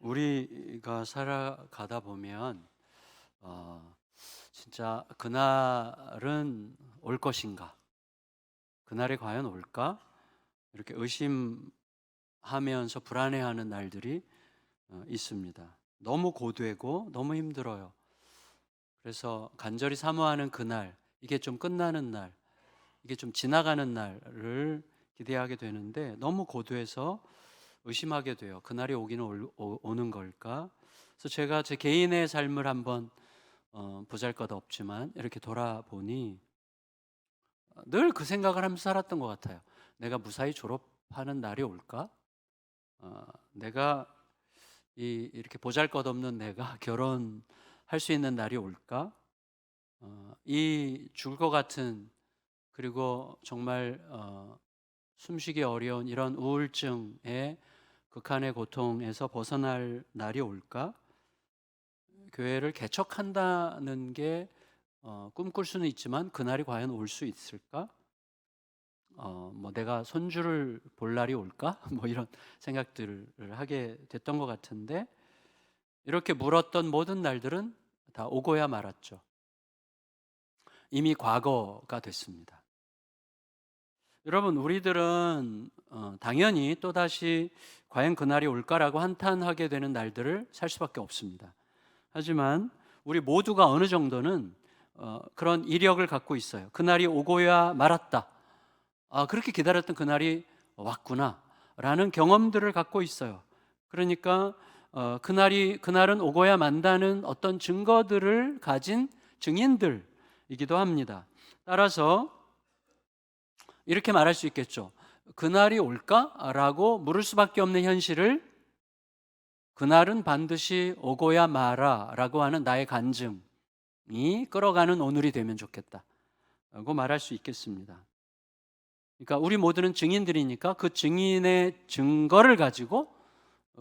우리가 살아가다 보면 진짜 그날은 올 것인가? 그날이 과연 올까? 이렇게 의심하면서 불안해하는 날들이 있습니다. 너무 고되고 너무 힘들어요. 그래서 간절히 사모하는 그날, 이게 좀 끝나는 날, 이게 좀 지나가는 날을 기대하게 되는데 너무 고되해서 의심하게 돼요. 그날이 오기는 오는 걸까? 그래서 제가 제 개인의 삶을 한번 보잘것없지만 이렇게 돌아보니 늘 그 생각을 하면서 살았던 것 같아요. 내가 무사히 졸업하는 날이 올까? 내가 이렇게 보잘것없는 내가 결혼할 수 있는 날이 올까? 이 죽을 것 같은, 그리고 정말 숨쉬기 어려운 이런 우울증의 극한의 고통에서 벗어날 날이 올까? 교회를 개척한다는 게 꿈꿀 수는 있지만 그날이 과연 올 수 있을까? 뭐 내가 손주를 볼 날이 올까? 뭐 이런 생각들을 하게 됐던 것 같은데, 이렇게 물었던 모든 날들은 다 오고야 말았죠. 이미 과거가 됐습니다. 여러분, 우리들은 당연히 또다시 과연 그날이 올까라고 한탄하게 되는 날들을 살 수밖에 없습니다. 하지만 우리 모두가 어느 정도는 그런 이력을 갖고 있어요. 그날이 오고야 말았다. 그렇게 기다렸던 그날이 왔구나 라는 경험들을 갖고 있어요. 그러니까 그날은 오고야 만다는 어떤 증거들을 가진 증인들이기도 합니다. 따라서 이렇게 말할 수 있겠죠. 그날이 올까라고 물을 수밖에 없는 현실을 그날은 반드시 오고야 마라라고 하는 나의 간증이 끌어가는 오늘이 되면 좋겠다라고 말할 수 있겠습니다. 그러니까 우리 모두는 증인들이니까 그 증인의 증거를 가지고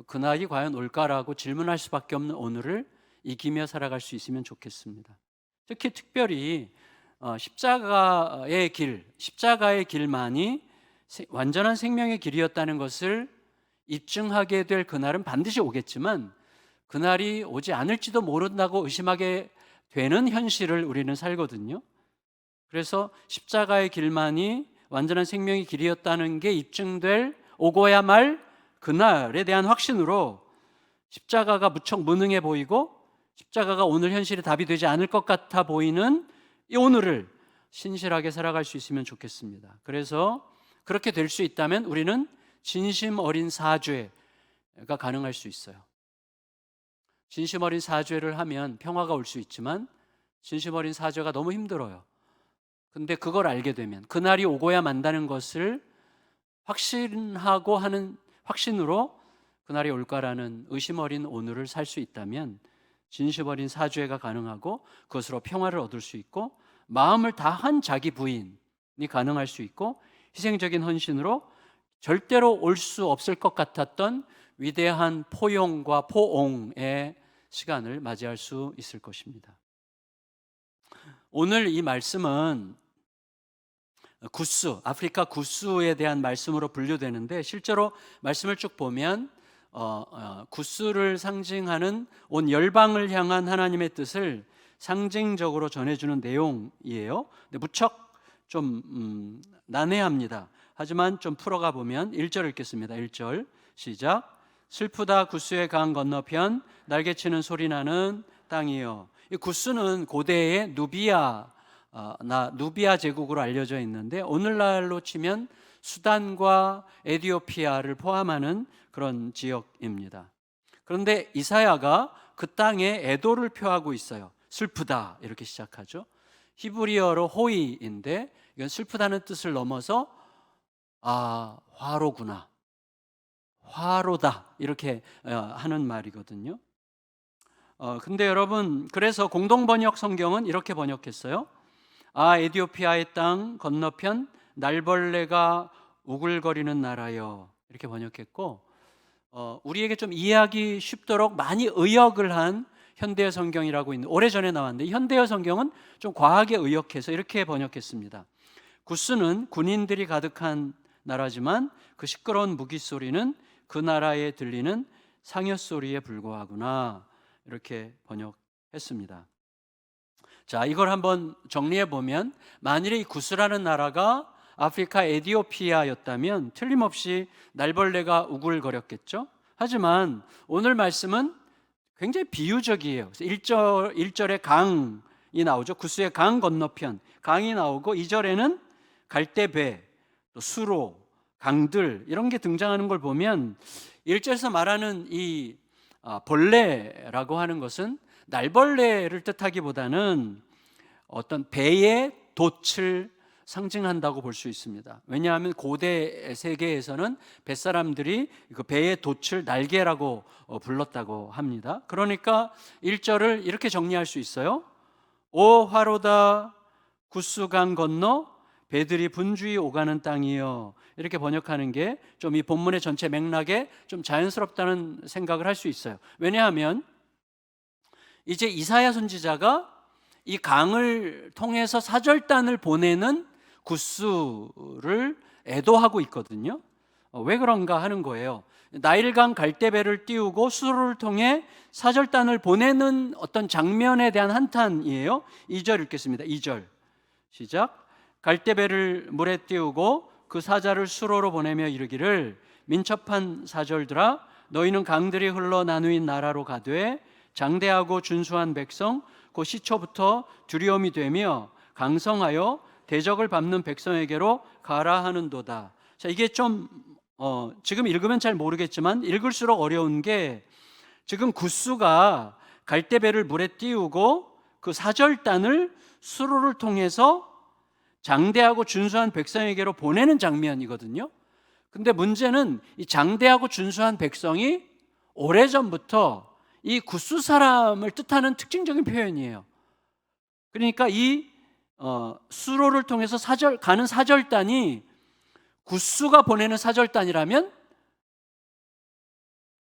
그날이 과연 올까라고 질문할 수밖에 없는 오늘을 이기며 살아갈 수 있으면 좋겠습니다. 특별히 십자가의 길만이 완전한 생명의 길이었다는 것을 입증하게 될 그날은 반드시 오겠지만, 그날이 오지 않을지도 모른다고 의심하게 되는 현실을 우리는 살거든요. 그래서 십자가의 길만이 완전한 생명의 길이었다는 게 입증될 오고야 말 그날에 대한 확신으로 십자가가 무척 무능해 보이고 십자가가 오늘 현실의 답이 되지 않을 것 같아 보이는 이 오늘을 신실하게 살아갈 수 있으면 좋겠습니다. 그래서 그렇게 될 수 있다면 우리는 진심 어린 사죄가 가능할 수 있어요. 진심 어린 사죄를 하면 평화가 올 수 있지만 진심 어린 사죄가 너무 힘들어요. 근데 그걸 알게 되면 그날이 오고야 만다는 것을 확신하고 하는 확신으로 그날이 올까라는 의심 어린 오늘을 살 수 있다면 진심 어린 사죄가 가능하고 그것으로 평화를 얻을 수 있고 마음을 다한 자기 부인이 가능할 수 있고 희생적인 헌신으로 절대로 올 수 없을 것 같았던 위대한 포용과 포옹의 시간을 맞이할 수 있을 것입니다. 오늘 이 말씀은 아프리카 구스에 대한 말씀으로 분류되는데, 실제로 말씀을 쭉 보면 구스를 상징하는 온 열방을 향한 하나님의 뜻을 상징적으로 전해주는 내용이에요. 근데 무척 좀 난해합니다. 하지만 좀 풀어가 보면 1절 읽겠습니다. 1절 시작. 슬프다 구스의 강 건너편 날개치는 소리나는 땅이요. 이 구스는 고대의 누비아 제국으로 알려져 있는데, 오늘날로 치면 수단과 에티오피아를 포함하는 그런 지역입니다. 그런데 이사야가 그 땅에 애도를 표하고 있어요. 슬프다 이렇게 시작하죠. 히브리어로 호이인데 이건 슬프다는 뜻을 넘어서 화로구나, 화로다 이렇게 하는 말이거든요. 근데 여러분, 그래서 공동번역 성경은 이렇게 번역했어요. 에티오피아의 땅 건너편 날벌레가 우글거리는 나라여, 이렇게 번역했고, 우리에게 좀 이해하기 쉽도록 많이 의역을 한 현대어 성경이라고 있는, 오래전에 나왔는데 현대어 성경은 좀 과하게 의역해서 이렇게 번역했습니다. 구스는 군인들이 가득한 나라지만 그 시끄러운 무기 소리는 그 나라에 들리는 상여 소리에 불과하구나 이렇게 번역했습니다. 자, 이걸 한번 정리해 보면 만일에 이 구스라는 나라가 아프리카 에티오피아였다면 틀림없이 날벌레가 우글거렸겠죠. 하지만 오늘 말씀은 굉장히 비유적이에요. 1절에 강이 나오죠. 구스의 강 건너편 강이 나오고 2절에는 갈대배, 또 수로, 강들 이런 게 등장하는 걸 보면 1절에서 말하는 이 벌레라고 하는 것은 날벌레를 뜻하기보다는 어떤 배의 돛을 상징한다고 볼 수 있습니다. 왜냐하면 고대 세계에서는 뱃사람들이 그 배의 돛을 날개라고 불렀다고 합니다. 그러니까 1절을 이렇게 정리할 수 있어요. 오 화로다 구스강 건너 배들이 분주히 오가는 땅이요. 이렇게 번역하는 게 좀 이 본문의 전체 맥락에 좀 자연스럽다는 생각을 할 수 있어요. 왜냐하면 이제 이사야 선지자가 이 강을 통해서 사절단을 보내는 구스를 애도하고 있거든요. 왜 그런가 하는 거예요. 나일강 갈대배를 띄우고 수로를 통해 사절단을 보내는 어떤 장면에 대한 한탄이에요. 2절 읽겠습니다. 2절 시작. 갈대배를 물에 띄우고 그 사자를 수로로 보내며 이르기를 민첩한 사절들아 너희는 강들이 흘러 나누인 나라로 가되 장대하고 준수한 백성 곧 시초부터 두려움이 되며 강성하여 대적을 밟는 백성에게로 가라 하는도다. 자, 이게 좀 지금 읽으면 잘 모르겠지만 읽을수록 어려운 게 지금 구스가 갈대배를 물에 띄우고 그 사절단을 수로를 통해서 장대하고 준수한 백성에게로 보내는 장면이거든요. 근데 문제는 이 장대하고 준수한 백성이 오래전부터 이 구스 사람을 뜻하는 특징적인 표현이에요. 그러니까 이 수로를 통해서 가는 사절단이 구스가 보내는 사절단이라면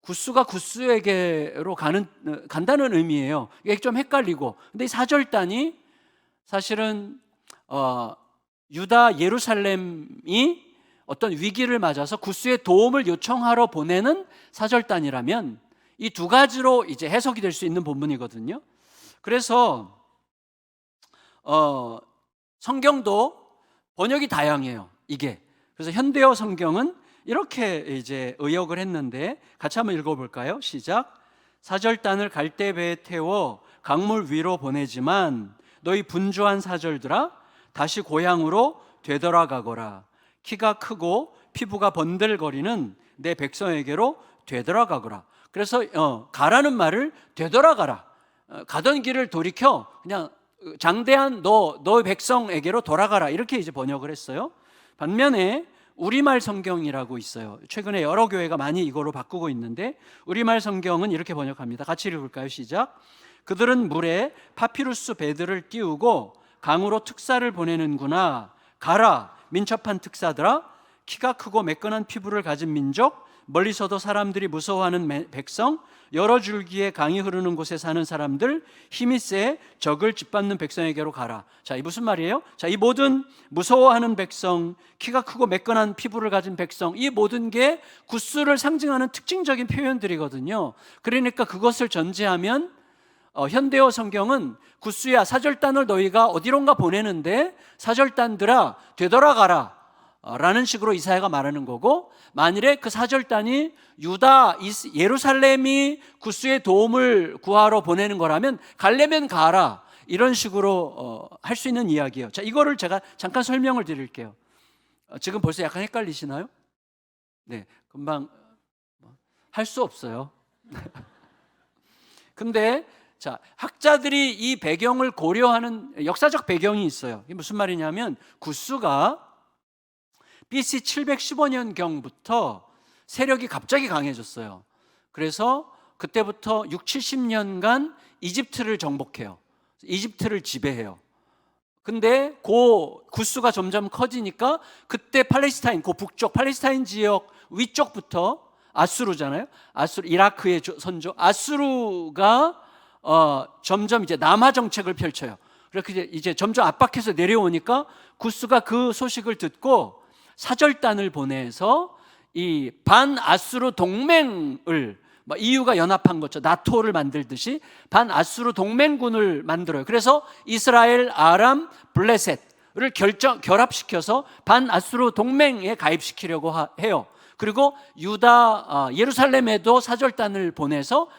구스가 구스에게로 간다는 의미예요. 이게 좀 헷갈리고, 근데 이 사절단이 사실은 유다 예루살렘이 어떤 위기를 맞아서 구스의 도움을 요청하러 보내는 사절단이라면 이 두 가지로 이제 해석이 될 수 있는 본문이거든요. 그래서 성경도 번역이 다양해요. 이게 그래서 현대어 성경은 이렇게 이제 의역을 했는데 같이 한번 읽어볼까요? 시작. 사절단을 갈대배에 태워 강물 위로 보내지만 너희 분주한 사절들아 다시 고향으로 되돌아가거라. 키가 크고 피부가 번들거리는 내 백성에게로 되돌아가거라. 그래서 가라는 말을 되돌아가라. 가던 길을 돌이켜 그냥 장대한 너의 백성에게로 돌아가라. 이렇게 이제 번역을 했어요. 반면에 우리말 성경이라고 있어요. 최근에 여러 교회가 많이 이거로 바꾸고 있는데 우리말 성경은 이렇게 번역합니다. 같이 읽을까요? 시작. 그들은 물에 파피루스 배들을 띄우고 강으로 특사를 보내는구나. 가라 민첩한 특사들아 키가 크고 매끈한 피부를 가진 민족 멀리서도 사람들이 무서워하는 백성 여러 줄기의 강이 흐르는 곳에 사는 사람들 힘이 세 적을 짓밟는 백성에게로 가라. 자, 이 무슨 말이에요? 자, 이 모든 무서워하는 백성 키가 크고 매끈한 피부를 가진 백성 이 모든 게 구스를 상징하는 특징적인 표현들이거든요. 그러니까 그것을 전제하면 현대어 성경은 구스야 사절단을 너희가 어디론가 보내는데 사절단들아 되돌아가라 라는 식으로 이사야가 말하는 거고 만일에 그 사절단이 유다 예루살렘이 구스의 도움을 구하러 보내는 거라면 가려면 가라 이런 식으로 할 수 있는 이야기예요. 자, 이거를 제가 잠깐 설명을 드릴게요. 지금 벌써 약간 헷갈리시나요? 네, 금방 할 수 없어요. 근데 자, 학자들이 이 배경을 고려하는 역사적 배경이 있어요. 이게 무슨 말이냐면 구스가 BC 715년경부터 세력이 갑자기 강해졌어요. 그래서 그때부터 6, 70년간 이집트를 정복해요. 이집트를 지배해요. 근데 구스가 점점 커지니까 그때 팔레스타인, 북쪽 팔레스타인 지역 위쪽부터 아수르잖아요. 이라크의 선조 아수르가 점점 이제 남하 정책을 펼쳐요. 그렇게 이제 점점 압박해서 내려오니까 구스가 그 소식을 듣고 사절단을 보내서 이 반아수르 동맹을 EU가 연합한 거죠. 나토를 만들듯이 반아수르 동맹군을 만들어요. 그래서 이스라엘, 아람, 블레셋을 결합시켜서 반아수르 동맹에 가입시키려고 해요. 그리고 유다, 예루살렘에도 사절단을 보내서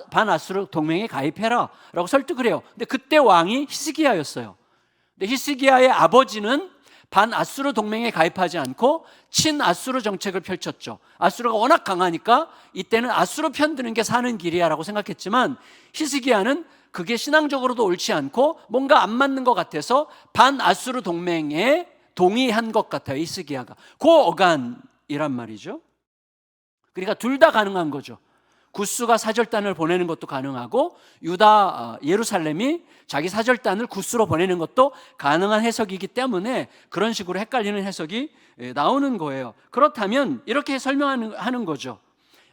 반아수르 동맹에 가입해라 라고 설득을 해요. 근데 그때 왕이 히스기야였어요. 근데 히스기야의 아버지는 반아수르 동맹에 가입하지 않고 친아수르 정책을 펼쳤죠. 아수르가 워낙 강하니까 이때는 아수르 편드는 게 사는 길이야 라고 생각했지만, 히스기야는 그게 신앙적으로도 옳지 않고 뭔가 안 맞는 것 같아서 반아수르 동맹에 동의한 것 같아요. 히스기야가 그 어간이란 말이죠. 그러니까 둘 다 가능한 거죠. 구스가 사절단을 보내는 것도 가능하고 유다, 예루살렘이 자기 사절단을 구스로 보내는 것도 가능한 해석이기 때문에 그런 식으로 헷갈리는 해석이 나오는 거예요. 그렇다면 이렇게 설명하는 거죠.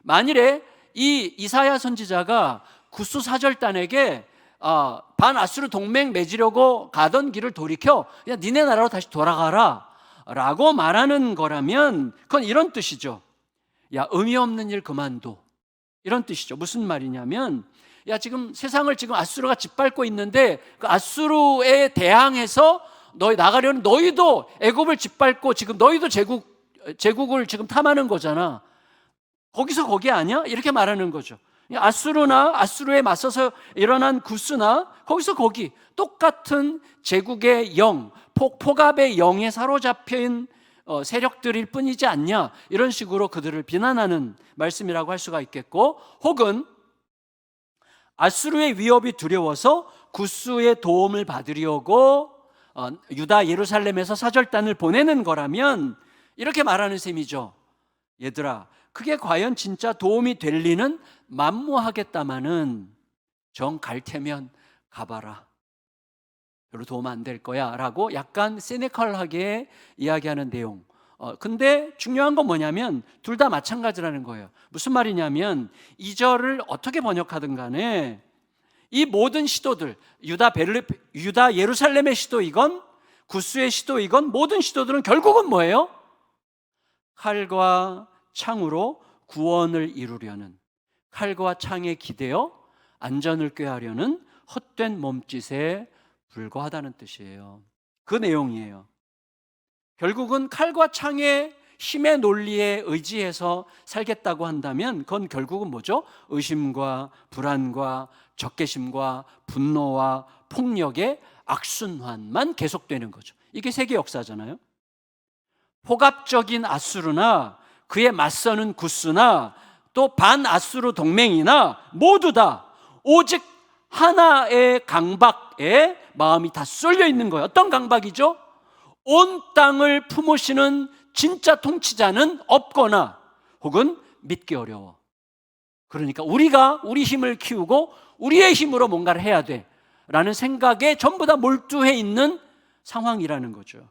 만일에 이 이사야 선지자가 구스 사절단에게 반아수르 동맹 맺으려고 가던 길을 돌이켜 그냥 니네 나라로 다시 돌아가라 라고 말하는 거라면 그건 이런 뜻이죠. 야, 의미 없는 일 그만둬, 이런 뜻이죠. 무슨 말이냐면, 야, 지금 세상을 지금 아수르가 짓밟고 있는데 그 아수르에 대항해서 너희 나가려는, 너희도 애굽을 짓밟고 지금 너희도 제국을 지금 탐하는 거잖아. 거기서 거기 아니야? 이렇게 말하는 거죠. 아수르나 아수르에 맞서서 일어난 구스나 거기서 거기 똑같은 제국의 영, 폭압의 영에 사로잡힌 세력들일 뿐이지 않냐, 이런 식으로 그들을 비난하는 말씀이라고 할 수가 있겠고, 혹은 아수르의 위협이 두려워서 구스의 도움을 받으려고 유다 예루살렘에서 사절단을 보내는 거라면 이렇게 말하는 셈이죠. 얘들아, 그게 과연 진짜 도움이 될 리는 만무하겠다마는 정 갈 테면 가봐라, 별로 도움 안 될 거야 라고 약간 시니컬하게 이야기하는 내용. 근데 중요한 건 뭐냐면 둘 다 마찬가지라는 거예요. 무슨 말이냐면 2절을 어떻게 번역하든 간에 이 모든 시도들, 유다 예루살렘의 시도이건 구스의 시도이건 모든 시도들은 결국은 뭐예요? 칼과 창으로 구원을 이루려는, 칼과 창에 기대어 안전을 꾀하려는 헛된 몸짓에 불과하다는 뜻이에요. 그 내용이에요. 결국은 칼과 창의 힘의 논리에 의지해서 살겠다고 한다면 그건 결국은 뭐죠? 의심과 불안과 적개심과 분노와 폭력의 악순환만 계속되는 거죠. 이게 세계 역사잖아요. 폭압적인 아수르나 그에 맞서는 구스나 또 반아수르 동맹이나 모두 다 오직 하나의 강박에 마음이 다 쏠려 있는 거예요. 어떤 강박이죠? 온 땅을 품으시는 진짜 통치자는 없거나 혹은 믿기 어려워. 그러니까 우리가 우리 힘을 키우고 우리의 힘으로 뭔가를 해야 돼 라는 생각에 전부 다 몰두해 있는 상황이라는 거죠.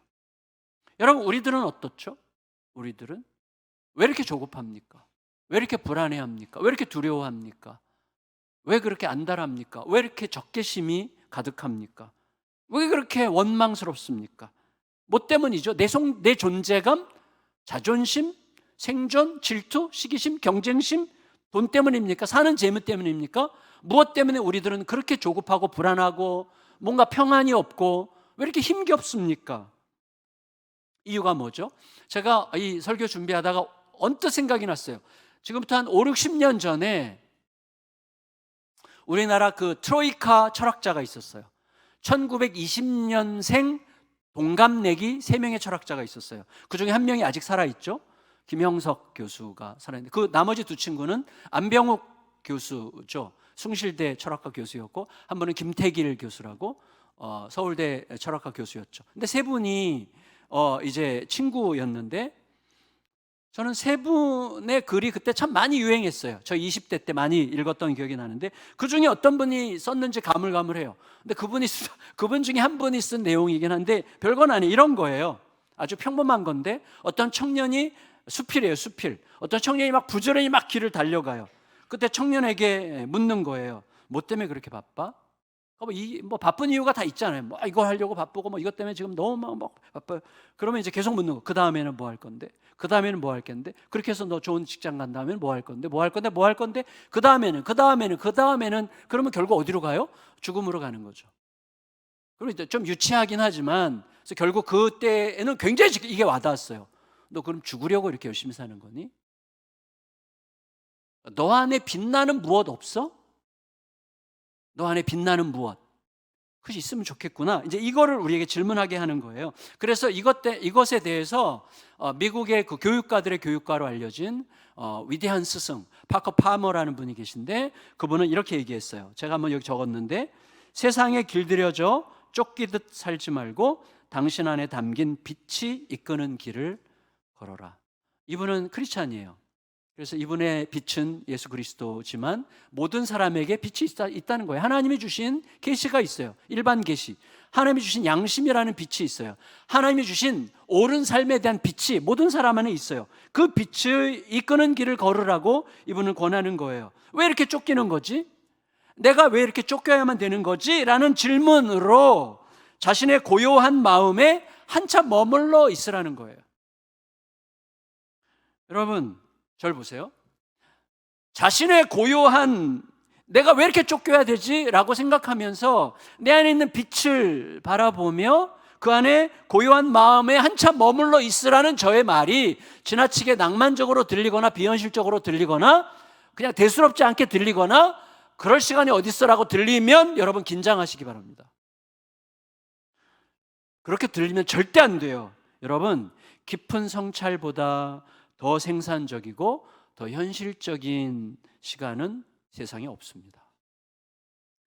여러분, 우리들은 어떻죠? 우리들은 왜 이렇게 조급합니까? 왜 이렇게 불안해합니까? 왜 이렇게 두려워합니까? 왜 그렇게 안달합니까? 왜 이렇게 적개심이 가득합니까? 왜 그렇게 원망스럽습니까? 뭐 때문이죠? 내 존재감, 자존심, 생존, 질투, 시기심, 경쟁심, 돈 때문입니까? 사는 재무 때문입니까? 무엇 때문에 우리들은 그렇게 조급하고 불안하고 뭔가 평안이 없고 왜 이렇게 힘겹습니까? 이유가 뭐죠? 제가 이 설교 준비하다가 언뜻 생각이 났어요. 지금부터 한 5, 60년 전에 우리나라 그 트로이카 철학자가 있었어요. 1920년생 동갑내기 3명의 철학자가 있었어요. 그 중에 한 명이 아직 살아있죠. 김형석 교수가 살아있는데 그 나머지 두 친구는 안병욱 교수죠. 숭실대 철학과 교수였고, 한 분은 김태길 교수라고 서울대 철학과 교수였죠. 근데 세 분이 이제 친구였는데, 저는 세 분의 글이 그때 참 많이 유행했어요. 저 20대 때 많이 읽었던 기억이 나는데 그 중에 어떤 분이 썼는지 가물가물해요. 근데 그분 중에 한 분이 쓴 내용이긴 한데 별건 아니에요. 이런 거예요. 아주 평범한 건데, 어떤 청년이 수필이에요. 수필. 어떤 청년이 막 부지런히 막 길을 달려가요. 그때 청년에게 묻는 거예요. 뭐 때문에 그렇게 바빠? 뭐 바쁜 이유가 다 있잖아요. 뭐 이거 하려고 바쁘고 뭐 이것 때문에 지금 너무 막 바빠요. 그러면 이제 계속 묻는 거. 그 다음에는 뭐 할 건데? 그 다음에는 뭐 할 건데? 그렇게 해서 너 좋은 직장 간 다음에는 뭐 할 건데? 뭐 할 건데? 뭐 할 건데? 그 다음에는 그러면 결국 어디로 가요? 죽음으로 가는 거죠. 그리고 이제 좀 유치하긴 하지만 그래서 결국 그때에는 굉장히 이게 와닿았어요. 너 그럼 죽으려고 이렇게 열심히 사는 거니? 너 안에 빛나는 무엇 없어? 너 안에 빛나는 무엇? 그것이 있으면 좋겠구나. 이제 이거를 우리에게 질문하게 하는 거예요. 그래서 이것에 대해서 미국의 그 교육가들의 교육가로 알려진 위대한 스승 파커 파머라는 분이 계신데 그분은 이렇게 얘기했어요. 제가 한번 여기 적었는데 세상에 길들여져 쫓기듯 살지 말고 당신 안에 담긴 빛이 이끄는 길을 걸어라. 이분은 크리스찬이에요. 그래서 이분의 빛은 예수 그리스도지만 모든 사람에게 빛이 있다는 거예요. 하나님이 주신 계시가 있어요. 일반 계시. 하나님이 주신 양심이라는 빛이 있어요. 하나님이 주신 옳은 삶에 대한 빛이 모든 사람 안에 있어요. 그 빛을 이끄는 길을 걸으라고 이분은 권하는 거예요. 왜 이렇게 쫓기는 거지? 내가 왜 이렇게 쫓겨야만 되는 거지? 라는 질문으로 자신의 고요한 마음에 한참 머물러 있으라는 거예요. 여러분, 절 보세요. 자신의 고요한 내가 왜 이렇게 쫓겨야 되지? 라고 생각하면서 내 안에 있는 빛을 바라보며 그 안에 고요한 마음에 한참 머물러 있으라는 저의 말이 지나치게 낭만적으로 들리거나 비현실적으로 들리거나 그냥 대수롭지 않게 들리거나 그럴 시간이 어딨어라고 들리면 여러분 긴장하시기 바랍니다. 그렇게 들리면 절대 안 돼요. 여러분, 깊은 성찰보다 더 생산적이고 더 현실적인 시간은 세상에 없습니다.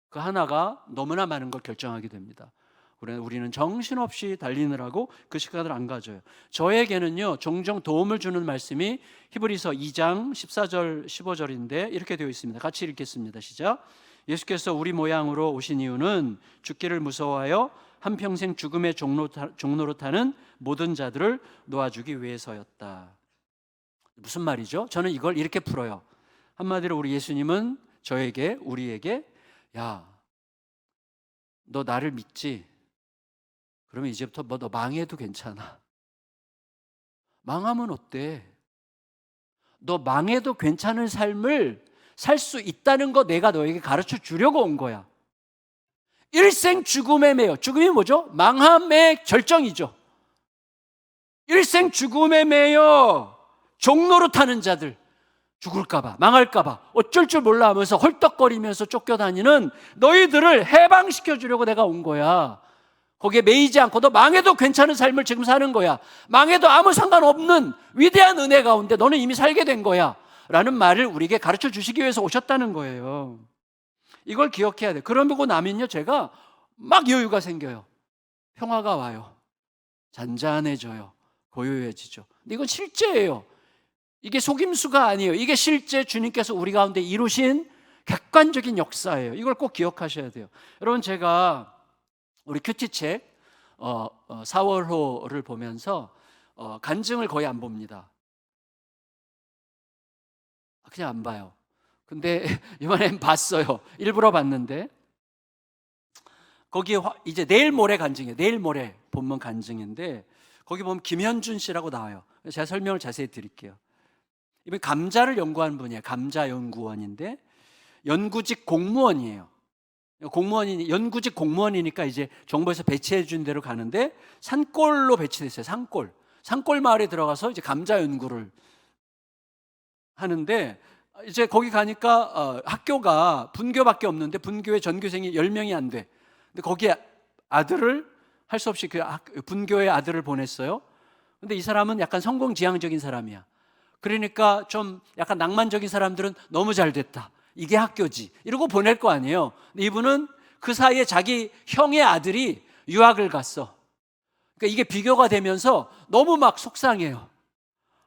그 하나가 너무나 많은 걸 결정하게 됩니다. 우리는 정신없이 달리느라고 그 시간을 안 가져요. 저에게는요 종종 도움을 주는 말씀이 히브리서 2장 14절 15절인데 이렇게 되어 있습니다. 같이 읽겠습니다. 시작. 예수께서 우리 모양으로 오신 이유는 죽기를 무서워하여 한평생 죽음의 종로로 타는 모든 자들을 놓아주기 위해서였다. 무슨 말이죠? 저는 이걸 이렇게 풀어요. 한마디로 우리 예수님은 우리에게 야, 너 나를 믿지? 그러면 이제부터 너 망해도 괜찮아. 망하면 어때? 너 망해도 괜찮은 삶을 살 수 있다는 거 내가 너에게 가르쳐 주려고 온 거야. 일생 죽음에 매여. 죽음이 뭐죠? 망함의 절정이죠. 일생 죽음에 매여 종로로 타는 자들, 죽을까봐 망할까봐 어쩔 줄 몰라 하면서 헐떡거리면서 쫓겨다니는 너희들을 해방시켜 주려고 내가 온 거야. 거기에 매이지 않고 너 망해도 괜찮은 삶을 지금 사는 거야. 망해도 아무 상관없는 위대한 은혜 가운데 너는 이미 살게 된 거야 라는 말을 우리에게 가르쳐 주시기 위해서 오셨다는 거예요. 이걸 기억해야 돼. 그러고 나면요 제가 막 여유가 생겨요. 평화가 와요. 잔잔해져요. 고요해지죠. 근데 이건 실제예요. 이게 속임수가 아니에요. 이게 실제 주님께서 우리 가운데 이루신 객관적인 역사예요. 이걸 꼭 기억하셔야 돼요. 여러분, 제가 우리 큐티책 4월호를 보면서 간증을 거의 안 봅니다. 그냥 안 봐요. 근데 이번엔 봤어요. 일부러 봤는데 거기에 이제 내일 모레 간증이에요. 내일 모레 본문 간증인데 거기 보면 김현준 씨라고 나와요. 제가 설명을 자세히 드릴게요. 이번 감자를 연구한 분이에요. 감자 연구원인데 연구직 공무원이에요. 연구직 공무원이니까 이제 정부에서 배치해 준 대로 가는데 산골로 배치됐어요. 산골 마을에 들어가서 이제 감자 연구를 하는데 이제 거기 가니까 학교가 분교밖에 없는데 분교에 전교생이 10명이 안 돼. 근데 거기에 아들을 할 수 없이 그 분교에 아들을 보냈어요. 근데 이 사람은 약간 성공지향적인 사람이야. 그러니까 좀 약간 낭만적인 사람들은 너무 잘 됐다. 이게 학교지. 이러고 보낼 거 아니에요. 근데 이분은 그 사이에 자기 형의 아들이 유학을 갔어. 그러니까 이게 비교가 되면서 너무 막 속상해요.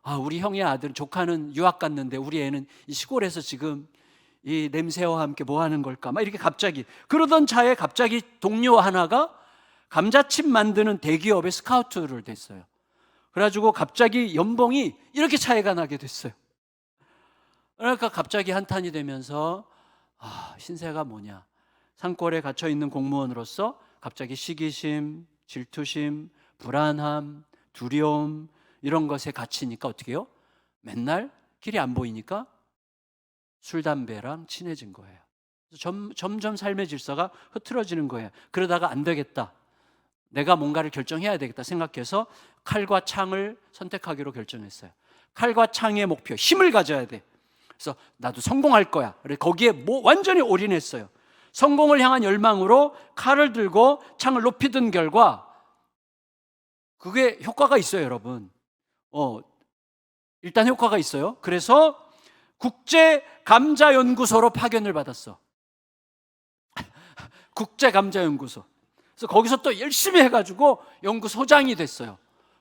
아, 우리 형의 아들, 조카는 유학 갔는데 우리 애는 이 시골에서 지금 이 냄새와 함께 뭐 하는 걸까? 막 이렇게 갑자기 그러던 차에 갑자기 동료 하나가 감자칩 만드는 대기업에 스카우트를 됐어요. 그래가지고 갑자기 연봉이 이렇게 차이가 나게 됐어요. 그러니까 갑자기 한탄이 되면서 신세가 뭐냐? 산골에 갇혀 있는 공무원으로서 갑자기 시기심, 질투심, 불안함, 두려움 이런 것에 갇히니까 어떻게 해요? 맨날 길이 안 보이니까 술, 담배랑 친해진 거예요. 점점 삶의 질서가 흐트러지는 거예요. 그러다가 안 되겠다, 내가 뭔가를 결정해야 되겠다 생각해서 칼과 창을 선택하기로 결정했어요. 칼과 창의 목표, 힘을 가져야 돼. 그래서 나도 성공할 거야. 거기에 완전히 올인했어요. 성공을 향한 열망으로 칼을 들고 창을 높이 든 결과 그게 효과가 있어요, 여러분. 일단 효과가 있어요. 그래서 국제감자연구소로 파견을 받았어. 국제감자연구소. 그래서 거기서 또 열심히 해가지고 연구소장이 됐어요.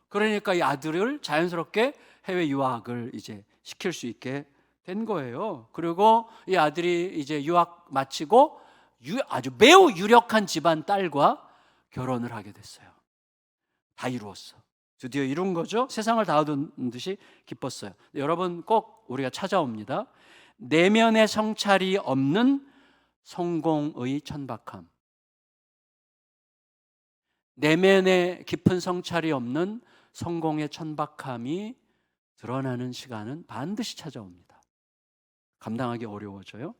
그러니까 이 아들을 자연스럽게 해외 유학을 이제 시킬 수 있게 된 거예요. 그리고 이 아들이 이제 유학 마치고 아주 매우 유력한 집안 딸과 결혼을 하게 됐어요. 다 이루었어. 드디어 이룬 거죠. 세상을 다 얻은 듯이 기뻤어요. 여러분, 꼭 우리가 찾아옵니다. 내면의 성찰이 없는 성공의 천박함, 내면의 깊은 성찰이 없는 성공의 천박함이 드러나는 시간은 반드시 찾아옵니다. 감당하기 어려워져요.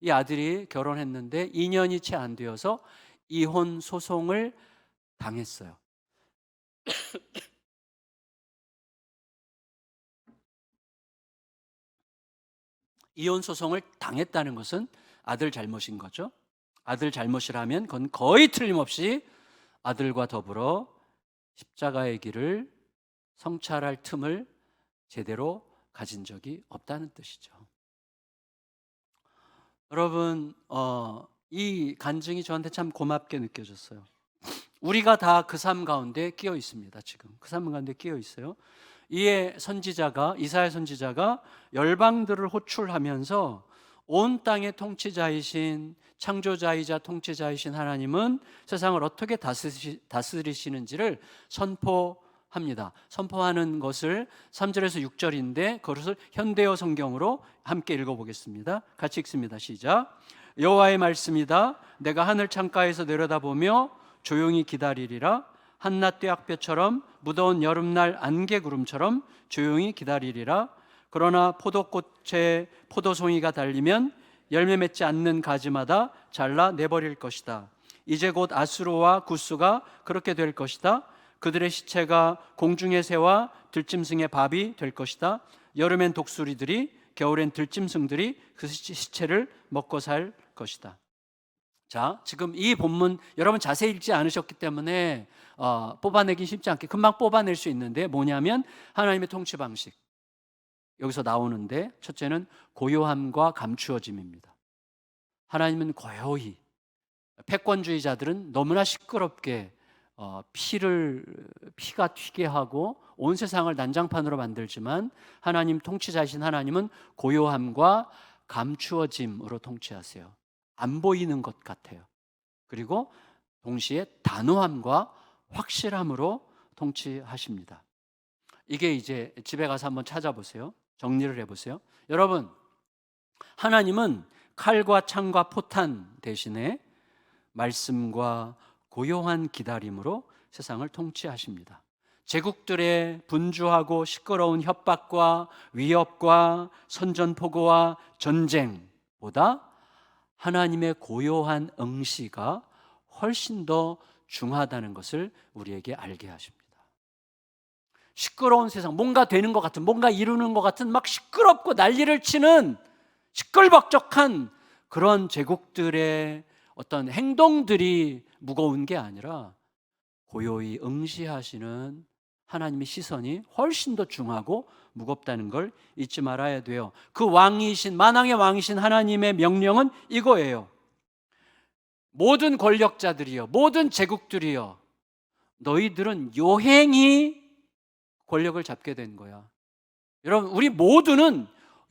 이 아들이 결혼했는데 2년이 채 안 되어서 이혼 소송을 당했어요. 이혼 소송을 당했다는 것은 아들 잘못인 거죠. 아들 잘못이라면 그건 거의 틀림없이 아들과 더불어 십자가의 길을 성찰할 틈을 제대로 가진 적이 없다는 뜻이죠. 여러분, 이 간증이 저한테 참 고맙게 느껴졌어요. 우리가 다 그 삶 가운데 끼어 있습니다. 지금 그 삶 가운데 끼어 있어요. 이에 이사야 선지자가 열방들을 호출하면서 온 땅의 통치자이신, 창조자이자 통치자이신 하나님은 세상을 어떻게 다스리시는지를 선포합니다. 선포하는 것을 3절에서 6절인데 그것을 현대어 성경으로 함께 읽어보겠습니다. 같이 읽습니다. 시작. 여호와의 말씀이다. 내가 하늘 창가에서 내려다보며 조용히 기다리리라. 한낮 떼약볕처럼 무더운 여름날 안개구름처럼 조용히 기다리리라. 그러나 포도꽃에 포도송이가 달리면 열매 맺지 않는 가지마다 잘라 내버릴 것이다. 이제 곧 아수르와 구스가 그렇게 될 것이다. 그들의 시체가 공중의 새와 들짐승의 밥이 될 것이다. 여름엔 독수리들이, 겨울엔 들짐승들이 그 시체를 먹고 살 것이다. 자, 지금 이 본문 여러분 자세히 읽지 않으셨기 때문에 뽑아내기 쉽지 않게 금방 뽑아낼 수 있는데, 뭐냐면 하나님의 통치 방식 여기서 나오는데, 첫째는 고요함과 감추어짐입니다. 하나님은 고요히, 패권주의자들은 너무나 시끄럽게 피가 튀게 하고 온 세상을 난장판으로 만들지만, 하나님 통치자이신 하나님은 고요함과 감추어짐으로 통치하세요. 안 보이는 것 같아요. 그리고 동시에 단호함과 확실함으로 통치하십니다. 이게 이제 집에 가서 한번 찾아보세요. 정리를 해보세요. 여러분, 하나님은 칼과 창과 포탄 대신에 말씀과 고요한 기다림으로 세상을 통치하십니다. 제국들의 분주하고 시끄러운 협박과 위협과 선전포고와 전쟁보다 하나님의 고요한 응시가 훨씬 더 중하다는 것을 우리에게 알게 하십니다. 시끄러운 세상, 뭔가 되는 것 같은, 뭔가 이루는 것 같은 막 시끄럽고 난리를 치는 시끌벅적한 그런 제국들의 어떤 행동들이 무거운 게 아니라 고요히 응시하시는 하나님의 시선이 훨씬 더 중하고 무겁다는 걸 잊지 말아야 돼요. 그 왕이신, 만왕의 왕이신 하나님의 명령은 이거예요. 모든 권력자들이여, 모든 제국들이여, 너희들은 요행히 권력을 잡게 된 거야. 여러분, 우리 모두는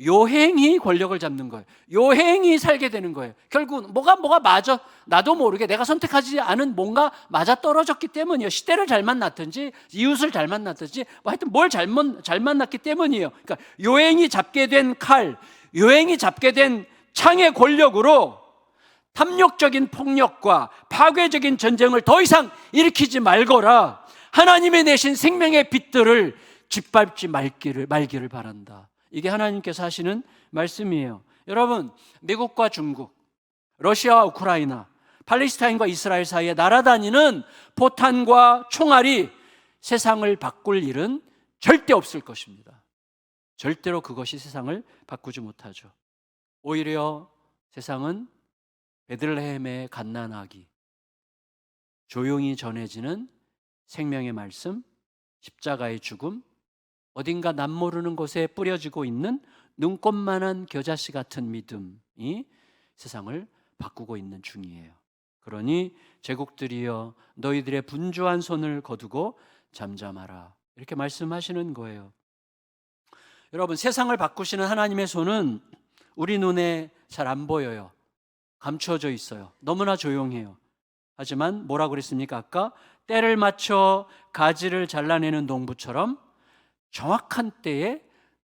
요행히 권력을 잡는 거예요. 요행히 살게 되는 거예요. 결국 뭐가 맞아, 나도 모르게 내가 선택하지 않은 뭔가 맞아 떨어졌기 때문이에요. 시대를 잘 만났든지 이웃을 잘 만났든지 하여튼 뭘 잘 만났기 때문이에요. 그러니까 요행이 잡게 된 칼, 요행이 잡게 된 창의 권력으로 탐욕적인 폭력과 파괴적인 전쟁을 더 이상 일으키지 말거라. 하나님의 내신 생명의 빛들을 짓밟지 말기를 바란다. 이게 하나님께서 하시는 말씀이에요. 여러분, 미국과 중국, 러시아와 우크라이나, 팔레스타인과 이스라엘 사이에 날아다니는 포탄과 총알이 세상을 바꿀 일은 절대 없을 것입니다. 절대로 그것이 세상을 바꾸지 못하죠. 오히려 세상은 베들레헴의 갓난아기, 조용히 전해지는 생명의 말씀, 십자가의 죽음, 어딘가 남모르는 곳에 뿌려지고 있는 눈꽃만한 겨자씨 같은 믿음이 세상을 바꾸고 있는 중이에요. 그러니 제국들이여 너희들의 분주한 손을 거두고 잠잠하라. 이렇게 말씀하시는 거예요. 여러분, 세상을 바꾸시는 하나님의 손은 우리 눈에 잘 안 보여요. 감추어져 있어요. 너무나 조용해요. 하지만 뭐라고 그랬습니까? 아까 때를 맞춰 가지를 잘라내는 농부처럼 정확한 때에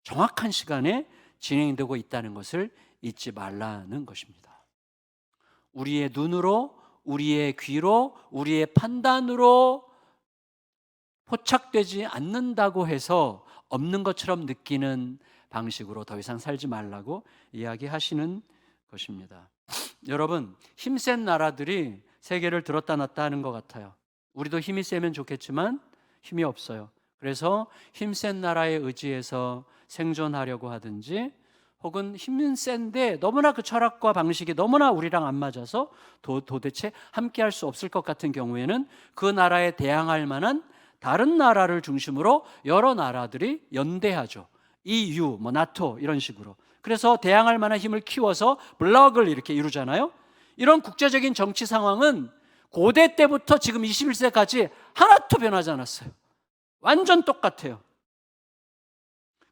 정확한 시간에 진행되고 있다는 것을 잊지 말라는 것입니다. 우리의 눈으로, 우리의 귀로, 우리의 판단으로 포착되지 않는다고 해서 없는 것처럼 느끼는 방식으로 더 이상 살지 말라고 이야기하시는 것입니다. 여러분, 힘센 나라들이 세계를 들었다 놨다 하는 것 같아요. 우리도 힘이 세면 좋겠지만 힘이 없어요. 그래서 힘센 나라에 의지해서 생존하려고 하든지, 혹은 힘은 센데 너무나 그 철학과 방식이 너무나 우리랑 안 맞아서 도대체 함께 할 수 없을 것 같은 경우에는 그 나라에 대항할 만한 다른 나라를 중심으로 여러 나라들이 연대하죠. EU, 나토 이런 식으로. 그래서 대항할 만한 힘을 키워서 블록을 이렇게 이루잖아요. 이런 국제적인 정치 상황은 고대 때부터 지금 21세까지 하나도 변하지 않았어요. 완전 똑같아요.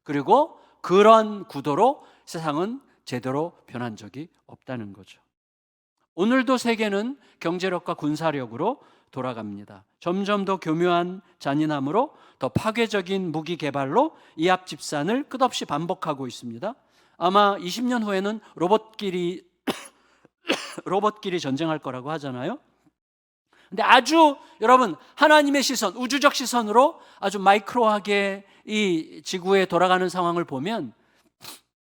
그리고 그런 구도로 세상은 제대로 변한 적이 없다는 거죠. 오늘도 세계는 경제력과 군사력으로 돌아갑니다. 점점 더 교묘한 잔인함으로, 더 파괴적인 무기 개발로 이합집산을 끝없이 반복하고 있습니다. 아마 20년 후에는 로봇끼리 전쟁할 거라고 하잖아요. 근데 아주 여러분, 하나님의 시선, 우주적 시선으로 아주 마이크로하게 이 지구에 돌아가는 상황을 보면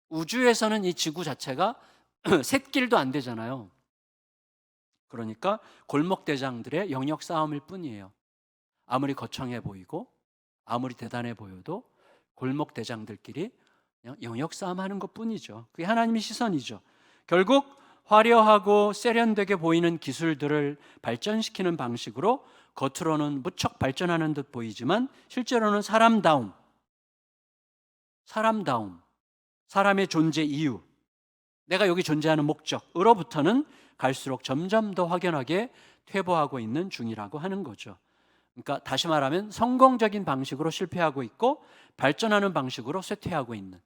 우주에서는 이 지구 자체가 샛길도 안 되잖아요. 그러니까 골목대장들의 영역 싸움일 뿐이에요. 아무리 거창해 보이고 아무리 대단해 보여도 골목대장들끼리 그냥 영역 싸움하는 것뿐이죠. 그게 하나님의 시선이죠. 결국 화려하고 세련되게 보이는 기술들을 발전시키는 방식으로 겉으로는 무척 발전하는 듯 보이지만 실제로는 사람다움, 사람의 존재 이유, 내가 여기 존재하는 목적으로부터는 갈수록 점점 더 확연하게 퇴보하고 있는 중이라고 하는 거죠. 그러니까 다시 말하면 성공적인 방식으로 실패하고 있고 발전하는 방식으로 쇠퇴하고 있는,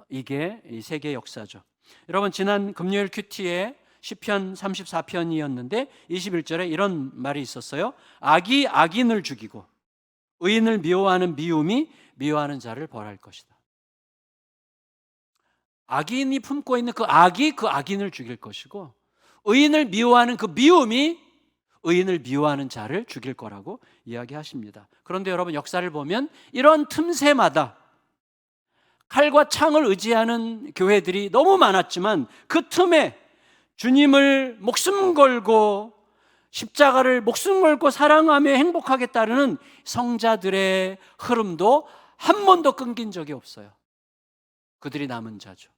이게 이 세계 역사죠. 여러분, 지난 금요일 큐티에 시편 34편이었는데 21절에 이런 말이 있었어요. 악이 악인을 죽이고 의인을 미워하는 미움이 미워하는 자를 벌할 것이다. 악인이 품고 있는 그 악이 그 악인을 죽일 것이고, 의인을 미워하는 그 미움이 의인을 미워하는 자를 죽일 거라고 이야기하십니다. 그런데 여러분, 역사를 보면 이런 틈새마다 칼과 창을 의지하는 교회들이 너무 많았지만 그 틈에 주님을 목숨 걸고 십자가를 목숨 걸고 사랑하며 행복하게 따르는 성자들의 흐름도 한 번도 끊긴 적이 없어요. 그들이 남은 자죠.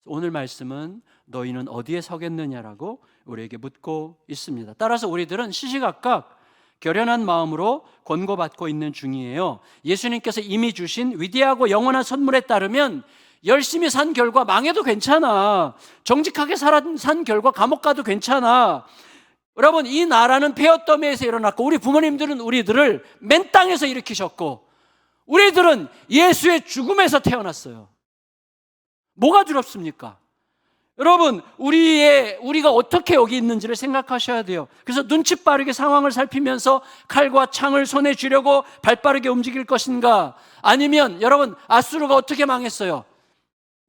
오늘 말씀은 너희는 어디에 서겠느냐라고 우리에게 묻고 있습니다. 따라서 우리들은 시시각각 결연한 마음으로 권고받고 있는 중이에요. 예수님께서 이미 주신 위대하고 영원한 선물에 따르면 열심히 산 결과 망해도 괜찮아. 정직하게 산 결과 감옥 가도 괜찮아. 여러분, 이 나라는 폐허더미에서 일어났고 우리 부모님들은 우리들을 맨 땅에서 일으키셨고 우리들은 예수의 죽음에서 태어났어요. 뭐가 두렵습니까? 여러분, 우리가 어떻게 여기 있는지를 생각하셔야 돼요. 그래서 눈치 빠르게 상황을 살피면서 칼과 창을 손에 쥐려고 발빠르게 움직일 것인가? 아니면 여러분, 아수르가 어떻게 망했어요?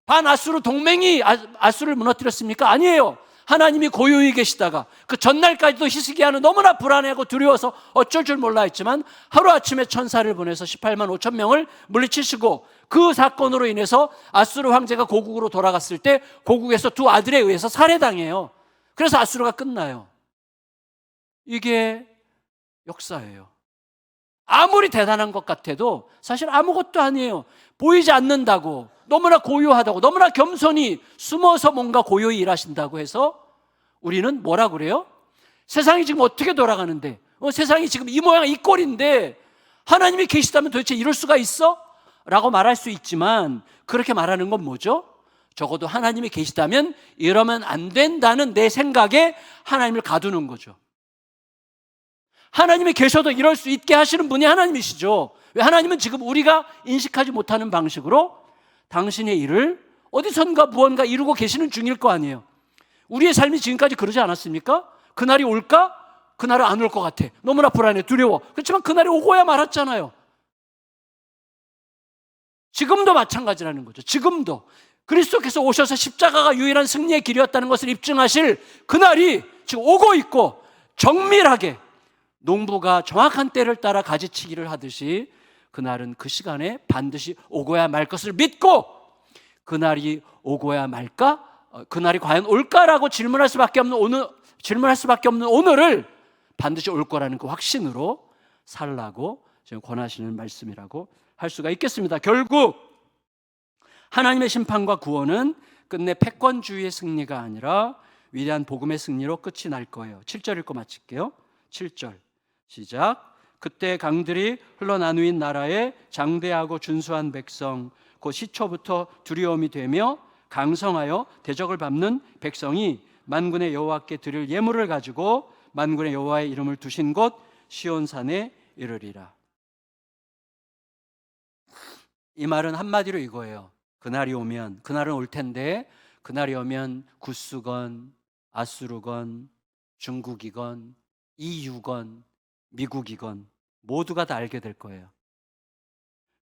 반아수르 동맹이 아수르를 무너뜨렸습니까? 아니에요. 하나님이 고요히 계시다가 그 전날까지도 히스기야는 너무나 불안해하고 두려워서 어쩔 줄 몰라 했지만 하루아침에 천사를 보내서 18만 5천 명을 물리치시고 그 사건으로 인해서 아수르 황제가 고국으로 돌아갔을 때 고국에서 두 아들에 의해서 살해당해요. 그래서 아수르가 끝나요. 이게 역사예요. 아무리 대단한 것 같아도 사실 아무것도 아니에요. 보이지 않는다고, 너무나 고요하다고, 너무나 겸손히 숨어서 뭔가 고요히 일하신다고 해서 우리는 뭐라 그래요? 세상이 지금 어떻게 돌아가는데, 세상이 지금 이 모양 이 꼴인데 하나님이 계시다면 도대체 이럴 수가 있어? 라고 말할 수 있지만, 그렇게 말하는 건 뭐죠? 적어도 하나님이 계시다면 이러면 안 된다는 내 생각에 하나님을 가두는 거죠. 하나님이 계셔도 이럴 수 있게 하시는 분이 하나님이시죠. 왜? 하나님은 지금 우리가 인식하지 못하는 방식으로 당신의 일을 어디선가 무언가 이루고 계시는 중일 거 아니에요. 우리의 삶이 지금까지 그러지 않았습니까? 그날이 올까? 그날은 안 올 것 같아. 너무나 불안해, 두려워. 그렇지만 그날이 오고야 말았잖아요. 지금도 마찬가지라는 거죠. 지금도 그리스도께서 오셔서 십자가가 유일한 승리의 길이었다는 것을 입증하실 그날이 지금 오고 있고, 정밀하게 농부가 정확한 때를 따라 가지치기를 하듯이 그날은 그 시간에 반드시 오고야 말 것을 믿고, 그날이 오고야 말까? 그날이 과연 올까라고 질문할 수밖에 없는 오늘을 반드시 올 거라는 그 확신으로 살라고 지금 권하시는 말씀이라고 할 수가 있겠습니다. 결국 하나님의 심판과 구원은 끝내 패권주의의 승리가 아니라 위대한 복음의 승리로 끝이 날 거예요. 7절 읽고 마칠게요. 7절 시작. 그때 강들이 흘러나누인 나라에 장대하고 준수한 백성, 곧 시초부터 두려움이 되며 강성하여 대적을 밟는 백성이 만군의 여호와께 드릴 예물을 가지고 만군의 여호와의 이름을 두신 곳 시온산에 이르리라. 이 말은 한마디로 이거예요. 그날이 오면, 그날은 올 텐데, 그날이 오면 구스건 아수르건 중국이건 EU건 미국이건 모두가 다 알게 될 거예요.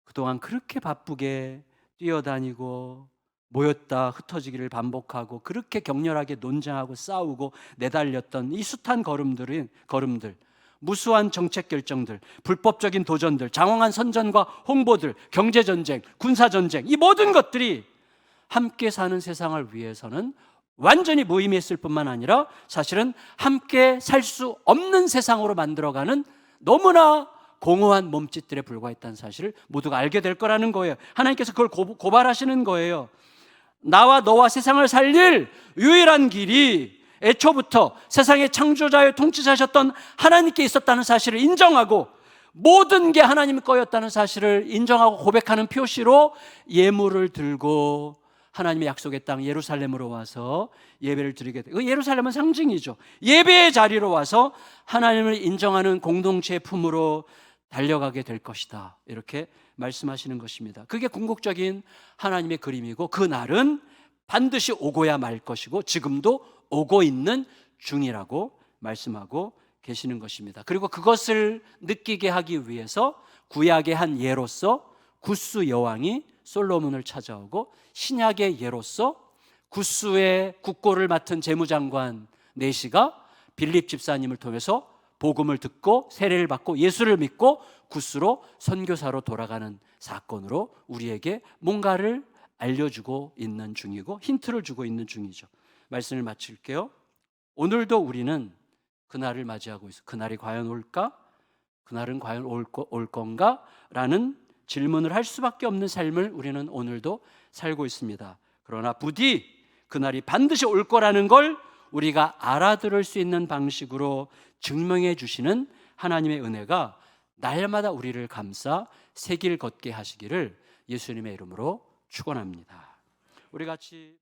그동안 그렇게 바쁘게 뛰어다니고 모였다 흩어지기를 반복하고 그렇게 격렬하게 논쟁하고 싸우고 내달렸던 이 숱한 걸음들, 무수한 정책 결정들, 불법적인 도전들, 장황한 선전과 홍보들, 경제전쟁, 군사전쟁, 이 모든 것들이 함께 사는 세상을 위해서는 완전히 무의미했을 뿐만 아니라 사실은 함께 살 수 없는 세상으로 만들어가는 너무나 공허한 몸짓들에 불과했다는 사실을 모두가 알게 될 거라는 거예요. 하나님께서 그걸 고발하시는 거예요. 나와 너와 세상을 살릴 유일한 길이 애초부터 세상의 창조자의 통치자셨던 하나님께 있었다는 사실을 인정하고, 모든 게 하나님 거였다는 사실을 인정하고 고백하는 표시로 예물을 들고 하나님의 약속의 땅 예루살렘으로 와서 예배를 드리게 돼요. 예루살렘은 상징이죠. 예배의 자리로 와서 하나님을 인정하는 공동체의 품으로 달려가게 될 것이다, 이렇게 말씀하시는 것입니다. 그게 궁극적인 하나님의 그림이고, 그 날은 반드시 오고야 말 것이고 지금도 오고 있는 중이라고 말씀하고 계시는 것입니다. 그리고 그것을 느끼게 하기 위해서 구약의 한 예로서 구스 여왕이 솔로몬을 찾아오고, 신약의 예로서 구스의 국고를 맡은 재무장관 내시가 빌립 집사님을 통해서 복음을 듣고 세례를 받고 예수를 믿고 구스로 선교사로 돌아가는 사건으로 우리에게 뭔가를 알려주고 있는 중이고 힌트를 주고 있는 중이죠. 말씀을 마칠게요. 오늘도 우리는 그날을 맞이하고 있어요. 그날이 과연 올까? 그날은 과연 올 건가? 라는 질문을 할 수밖에 없는 삶을 우리는 오늘도 살고 있습니다. 그러나 부디 그날이 반드시 올 거라는 걸 우리가 알아들을 수 있는 방식으로 증명해 주시는 하나님의 은혜가 날마다 우리를 감싸 새 길 걷게 하시기를 예수님의 이름으로 축원합니다. 우리 같이